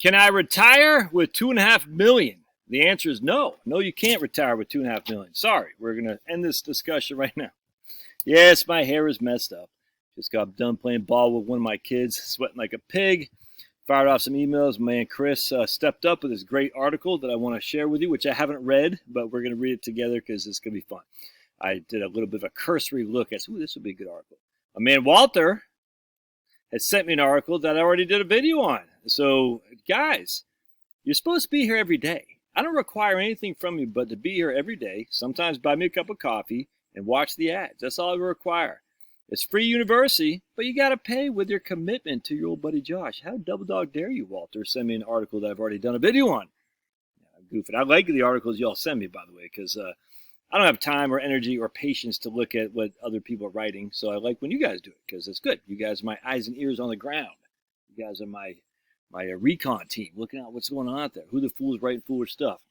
Can I retire with $2.5 million? The answer is no. No, you can't retire with $2.5 million. Sorry, we're gonna end this discussion right now. Yes, my hair is messed up. Just got done playing ball with one of my kids, sweating like a pig. Fired off some emails. My man Chris stepped up with this great article that I want to share with you, which I haven't read, but we're going to read it together because it's going to be fun. I did a little bit of a cursory look at, ooh, this would be a good article. My man Walter has sent me an article that I already did a video on. So, guys, you're supposed to be here every day. I don't require anything from you but to be here every day, sometimes buy me a cup of coffee, and watch the ads. That's all I require. It's free university, but you got to pay with your commitment to your old buddy Josh. How double dog dare you, Walter, send me an article that I've already done a video on? I'm goofing. I like the articles y'all send me, by the way, because I don't have time or energy or patience to look at what other people are writing. So I like when you guys do it because it's good. You guys are my eyes and ears on the ground. You guys are my recon team, looking at what's going on out there. Who the fool is writing foolish stuff?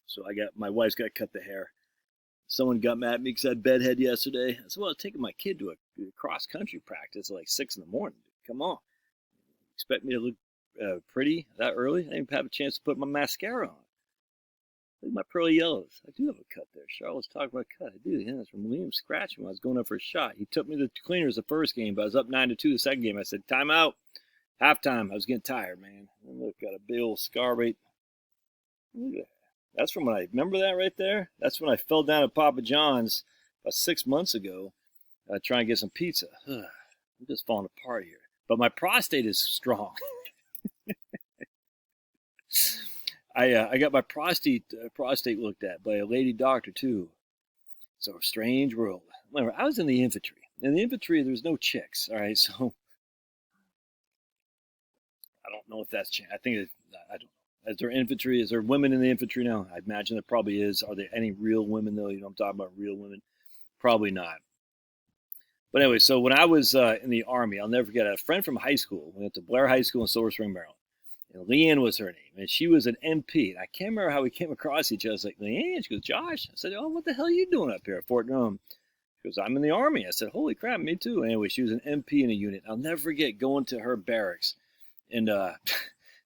So my wife's got to cut the hair. Someone got mad at me because I had bedhead yesterday. I said, well, I'm taking my kid to a cross-country practice at like 6 in the morning. Come on. Expect me to look pretty that early? I didn't have a chance to put my mascara on. Look at my pearly yellows. I do have a cut there. Charlotte was talking about a cut. I do. Yeah, that's from Liam scratching when I was going up for a shot. He took me to the cleaners the first game, but I was up 9-2 the second game. I said, time out. Halftime. I was getting tired, man. Look, got a big old scar right. Look at that. That's from when I remember that right there. That's when I fell down at Papa John's about 6 months ago, trying to get some pizza. I'm just falling apart here. But my prostate is strong. I got my prostate looked at by a lady doctor too. So a strange world. Remember, I was in the infantry. In the infantry, there's no chicks. All right, so I don't know if that's changed. I think I don't. Is there infantry? Is there women in the infantry now? I imagine there probably is. Are there any real women, though? You know, I'm talking about real women. Probably not. But anyway, so when I was in the Army, I'll never forget, a friend from high school. We went to Blair High School in Silver Spring, Maryland. And Leanne was her name. And she was an MP. And I can't remember how we came across each other. I was like, Leanne? She goes, Josh. I said, oh, what the hell are you doing up here at Fort Drum? She goes, I'm in the Army. I said, holy crap, me too. Anyway, she was an MP in a unit. I'll never forget going to her barracks. And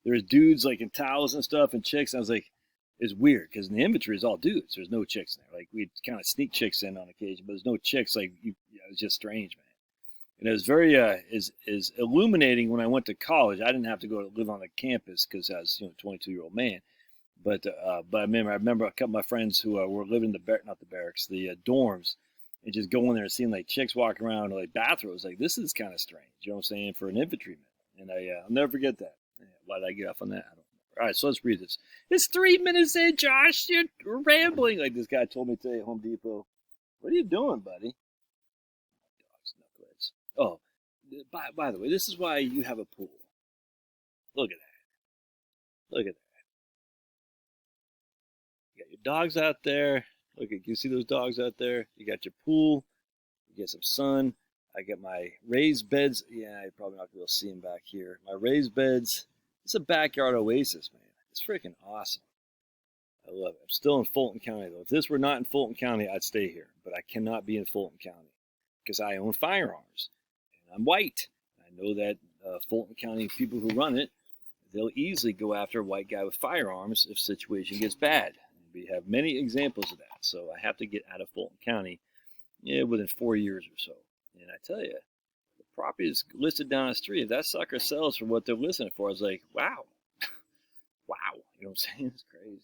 there's dudes like in towels and stuff and chicks. And I was like, it's weird because in the infantry it's all dudes. There's no chicks in there. Like we'd kind of sneak chicks in on occasion, but there's no chicks. Like it was just strange, man. And it was very is illuminating when I went to college. I didn't have to go to live on the campus because I was a 22-year-old man. But I remember a couple of my friends who were living in the dorms, and just going there and seeing like chicks walking around in like bathrobes. Like this is kind of strange. You know what I'm saying, for an infantryman. And I'll never forget that. Why did I get off on that? I don't know. All right, so let's read this. It's 3 minutes in, Josh. You're rambling. Like this guy told me today at Home Depot. What are you doing, buddy? Dogs, knuckleheads. Oh, by the way, this is why you have a pool. Look at that. Look at that. You got your dogs out there. Look, you see those dogs out there? You got your pool. You get some sun. I got my raised beds. Yeah, you're probably not going to be able to see them back here. My raised beds. It's a backyard oasis, man. It's freaking awesome. I love it. I'm still in Fulton County, though. If this were not in Fulton County, I'd stay here. But I cannot be in Fulton County because I own firearms. And I'm white. I know that Fulton County people who run it, they'll easily go after a white guy with firearms if the situation gets bad. We have many examples of that. So I have to get out of Fulton County within 4 years or so. And I tell you, the property is listed down the street. If that sucker sells for what they're listing for, I was like, wow. Wow. You know what I'm saying? It's crazy.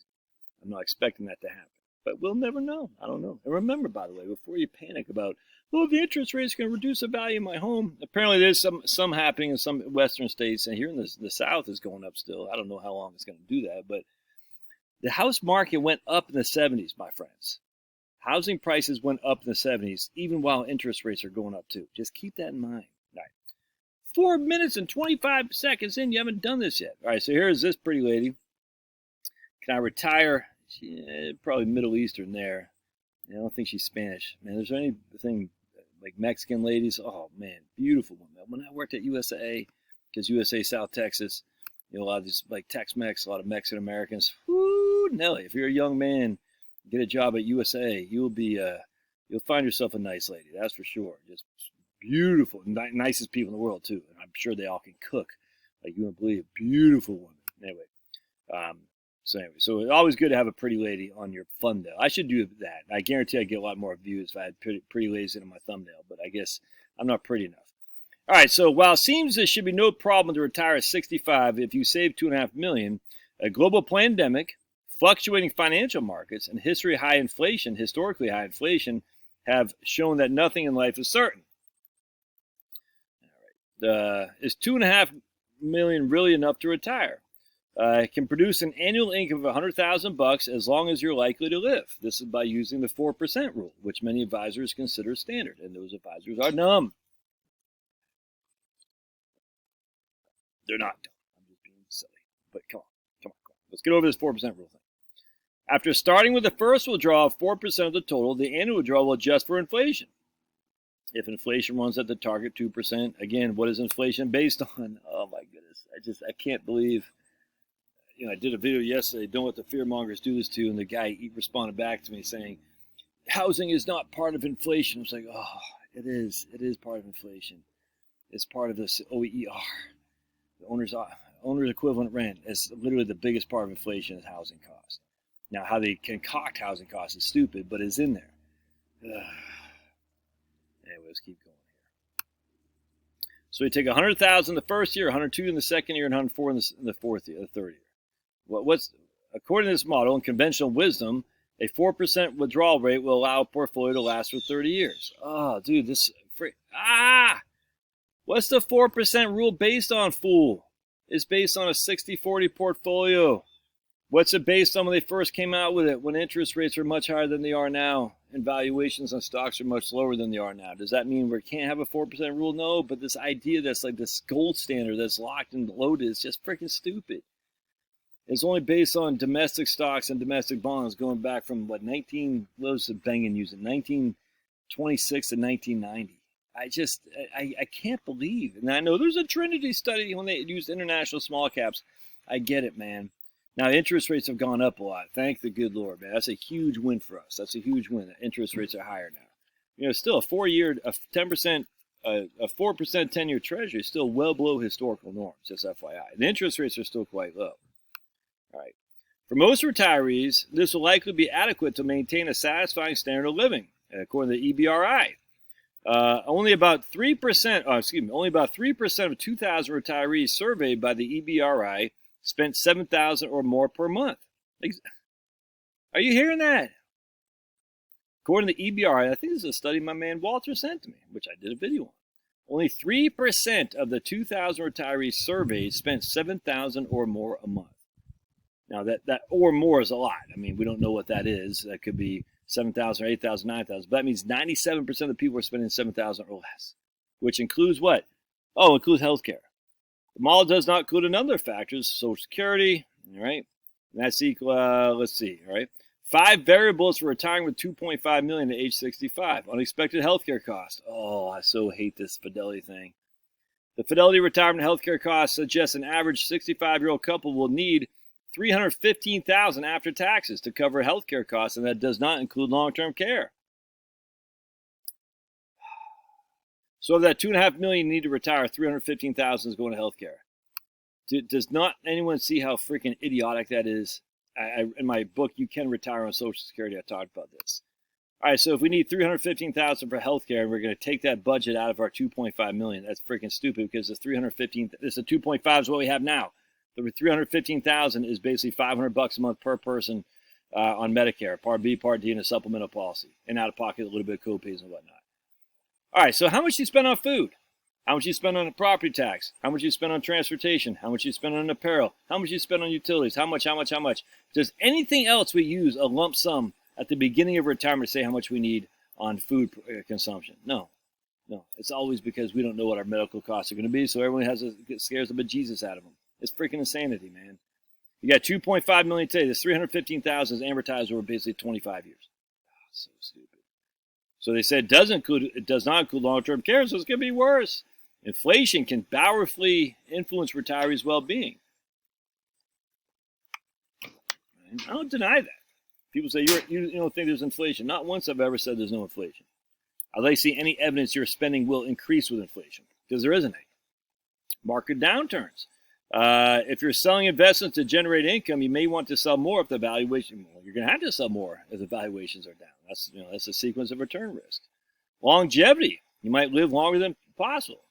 I'm not expecting that to happen. But we'll never know. I don't know. And remember, by the way, before you panic about, well, the interest rate is going to reduce the value of my home. Apparently there's some happening in some western states. And here in the South is going up still. I don't know how long it's going to do that. But the house market went up in the 70s, my friends. Housing prices went up in the 70s, even while interest rates are going up too. Just keep that in mind. All right. 4 minutes and 25 seconds in, you haven't done this yet. All right, so here's this pretty lady. Can I retire? Probably Middle Eastern there. I don't think she's Spanish. Man, is there anything like Mexican ladies? Oh, man, beautiful women. When I worked at USA, because USA South Texas, a lot of these like Tex-Mex, a lot of Mexican Americans. Whoo, Nelly, if you're a young man, get a job at USA, you'll find yourself a nice lady, that's for sure. Just beautiful, nicest people in the world too. And I'm sure they all can cook, like you wouldn't believe. Beautiful women. So anyway, so it's always good to have a pretty lady on your thumbnail. I should do that. I guarantee I'd get a lot more views if I had pretty ladies in my thumbnail, but I guess I'm not pretty enough. All right, so while it seems there should be no problem to retire at 65 if you save $2.5 million, a global pandemic, fluctuating financial markets, and historically high inflation have shown that nothing in life is certain. All right. Is $2.5 million really enough to retire? It can produce an annual income of $100,000 as long as you're likely to live. This is by using the 4% rule, which many advisors consider standard, and those advisors are dumb. They're not dumb. I'm just being silly. But come on. Let's get over this 4% rule thing. After starting with the first withdrawal of 4% of the total, the annual withdrawal will adjust for inflation. If inflation runs at the target 2%, again, what is inflation based on? Oh my goodness. I can't believe, I did a video yesterday, don't let the fearmongers do this to you, and the guy responded back to me saying, housing is not part of inflation. I was like, oh, it is. It is part of inflation. It's part of this OER. The owner's equivalent rent is literally the biggest part of inflation is housing costs. Now, how they concoct housing costs is stupid, but it's in there. Anyway, let's keep going here. So we take $100,000 the first year, $102,000 in the second year, and $104,000 in the fourth year, the third year. According to this model and conventional wisdom, a 4% withdrawal rate will allow a portfolio to last for 30 years. Oh, dude, what's the 4% rule based on, fool? It's based on a 60-40 portfolio. What's it based on when they first came out with it, when interest rates are much higher than they are now and valuations on stocks are much lower than they are now? Does that mean we can't have a 4% rule? No, but this idea that's like this gold standard that's locked and loaded is just freaking stupid. It's only based on domestic stocks and domestic bonds going back from, 1926 to 1990. I can't believe. And I know there's a Trinity study when they used international small caps. I get it, man. Now, interest rates have gone up a lot. Thank the good Lord, man. That's a huge win for us. That's a huge win. Interest rates are higher now. Still a 4-year, a 4% 10-year treasury is still well below historical norms, just FYI. The interest rates are still quite low. All right. For most retirees, this will likely be adequate to maintain a satisfying standard of living, according to the EBRI. Only about 3%. Only about 3% of 2,000 retirees surveyed by the EBRI spent $7,000 or more per month. Are you hearing that? According to the EBRI, I think this is a study my man Walter sent to me, which I did a video on. Only 3% of the 2,000 retirees surveyed spent $7,000 or more a month. Now that or more is a lot. I mean, we don't know what that is. That could be 7,000 or 8,000, 9,000. But that means 97% of the people are spending 7,000 or less, which includes what? Oh, includes healthcare. The model does not include another factors, Social Security, all right? And that's equal, let's see, all right? 5 variables for retiring with $2.5 million at age 65. Unexpected healthcare costs. Oh, I so hate this Fidelity thing. The Fidelity retirement healthcare costs suggest an average 65-year-old couple will need $315,000 after taxes to cover healthcare costs, and that does not include long-term care. So of that $2.5 million you need to retire, $315,000 is going to healthcare. Does not anyone see how freaking idiotic that is? In my book, You Can Retire on Social Security, I talked about this. All right, so if we need $315,000 for healthcare, and we're going to take that budget out of our $2.5 million, that's freaking stupid because the $2.5 is what we have now. The $315,000 is basically $500 a month per person on Medicare, Part B, Part D, and a supplemental policy, and out of pocket a little bit of co-pays and whatnot. All right, so how much do you spend on food? How much do you spend on property tax? How much do you spend on transportation? How much do you spend on apparel? How much do you spend on utilities? How much? Does anything else we use a lump sum at the beginning of retirement to say how much we need on food consumption? No. It's always because we don't know what our medical costs are going to be, so everyone scares the bejesus out of them. It's freaking insanity, man. You got $2.5 million today. This $315,000 is amortized over basically 25 years. Oh, so stupid. So they said it does not include long-term care, so it's going to be worse. Inflation can powerfully influence retirees' well-being. I don't deny that. People say you don't think there's inflation. Not once I've ever said there's no inflation. I'd like to see any evidence your spending will increase with inflation, because there isn't any. Market downturns. If you're selling investments to generate income, you may want to sell more if the valuation. Well, you're going to have to sell more if the valuations are down. That's a sequence of return risk. Longevity. You might live longer than possible.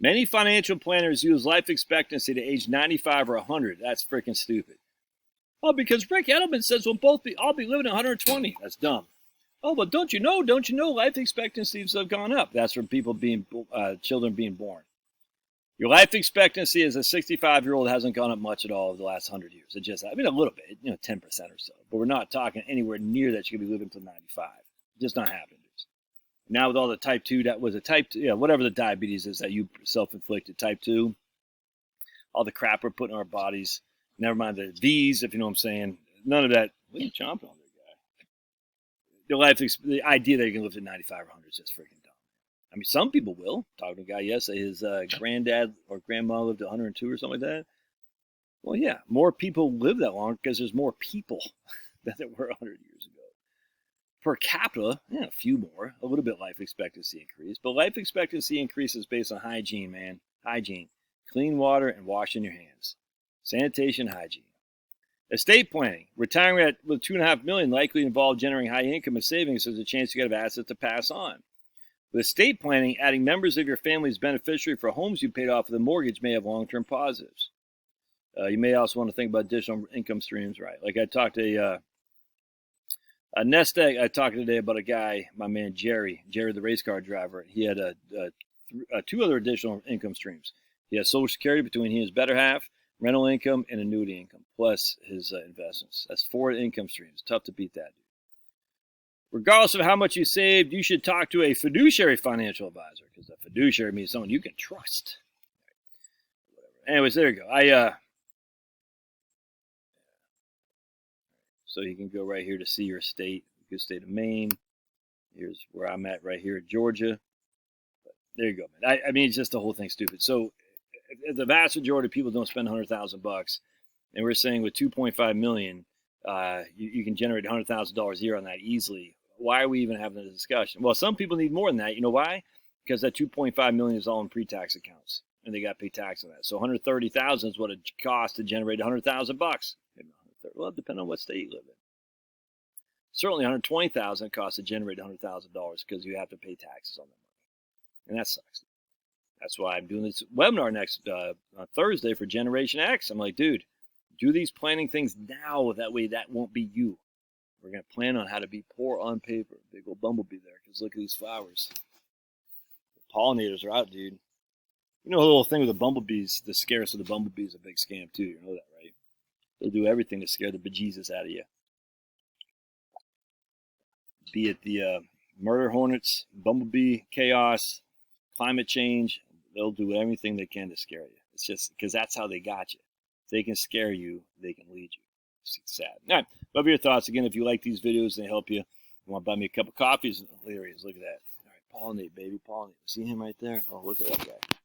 Many financial planners use life expectancy to age 95 or 100. That's freaking stupid. Oh, because Rick Edelman says I'll be living 120. That's dumb. Oh, but don't you know life expectancies have gone up? That's from children being born. Your life expectancy as a 65-year-old hasn't gone up much at all over the last 100 years. It just, a little bit, 10% or so. But we're not talking anywhere near that you could be living till 95. Just not happening. Now with all the type 2, whatever the diabetes is that you self-inflicted, type 2, all the crap we're putting in our bodies, never mind the V's, if you know what I'm saying, none of that. What are you chomping on there, guy? The idea that you can live to 95 or 100 is just freaking dumb. I mean, some people will. Talking to a guy yesterday, his granddad or grandma lived to 102 or something like that. Well, yeah, more people live that long because there's more people than there were 100 years ago. Per capita, a few more, a little bit life expectancy increase. But life expectancy increases based on hygiene, man. Hygiene. Clean water and washing your hands. Sanitation, hygiene. Estate planning. Retiring with $2.5 million likely involve generating high income and savings. There's a chance you get assets to pass on. With estate planning, adding members of your family as beneficiary for homes you paid off with a mortgage may have long-term positives. You may also want to think about additional income streams, right? Like I talked to a nest egg. I talked today about a guy, my man Jerry the race car driver. He had two other additional income streams. He has Social Security between he and his better half, rental income, and annuity income, plus his investments. That's 4 income streams. Tough to beat that, dude. Regardless of how much you saved, you should talk to a fiduciary financial advisor, because a fiduciary means someone you can trust. Whatever. Anyways, there you go. So you can go right here to see your state. You can state of Maine. Here's where I'm at right here in Georgia. But there you go, man. I mean, it's just the whole thing's stupid. So if the vast majority of people don't spend $100,000, and we're saying with $2.5 million, you can generate $100,000 a year on that easily. Why are we even having this discussion? Well, some people need more than that. You know why? Because that $2.5 million is all in pre-tax accounts, and they got to pay tax on that. So $130,000 is what it costs to generate $100,000. Well, it depends on what state you live in. Certainly $120,000 costs to generate $100,000 because you have to pay taxes on that money, and that sucks. That's why I'm doing this webinar next Thursday for Generation X. I'm like, dude, do these planning things now. That way that won't be you. We're going to plan on how to be poor on paper. Big old bumblebee there, because look at these flowers. The pollinators are out, dude. You know the little thing with the bumblebees, the scarce of the bumblebee is a big scam, too. You know that, right? They'll do everything to scare the bejesus out of you. Be it the murder hornets, bumblebee, chaos, climate change, they'll do everything they can to scare you. It's just because that's how they got you. If they can scare you, they can lead you. It's sad. All right, love your thoughts. Again, if you like these videos, they help you. You want to buy me a cup of coffee? There he is. Look at that. All right, pollinate, baby, pollinate. See him right there? Oh, look at that guy.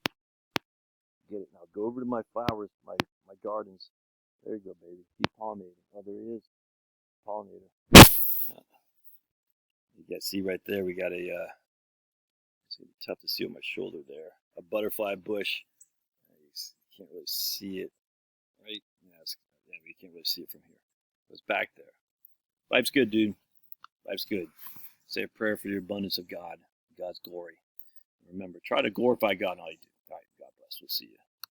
Get it. Now go over to my flowers, my gardens. There you go, baby. Keep pollinating. Oh, there he is. Pollinator. Yeah. You guys see right there, we got a, it's going to be tough to see on my shoulder there. A butterfly bush. You can't really see it, right? Yeah, you can't really see it from here. It's back there. Life's good, dude. Life's good. Say a prayer for your abundance of God, God's glory. And remember, try to glorify God in all you do. All right, God bless. We'll see you.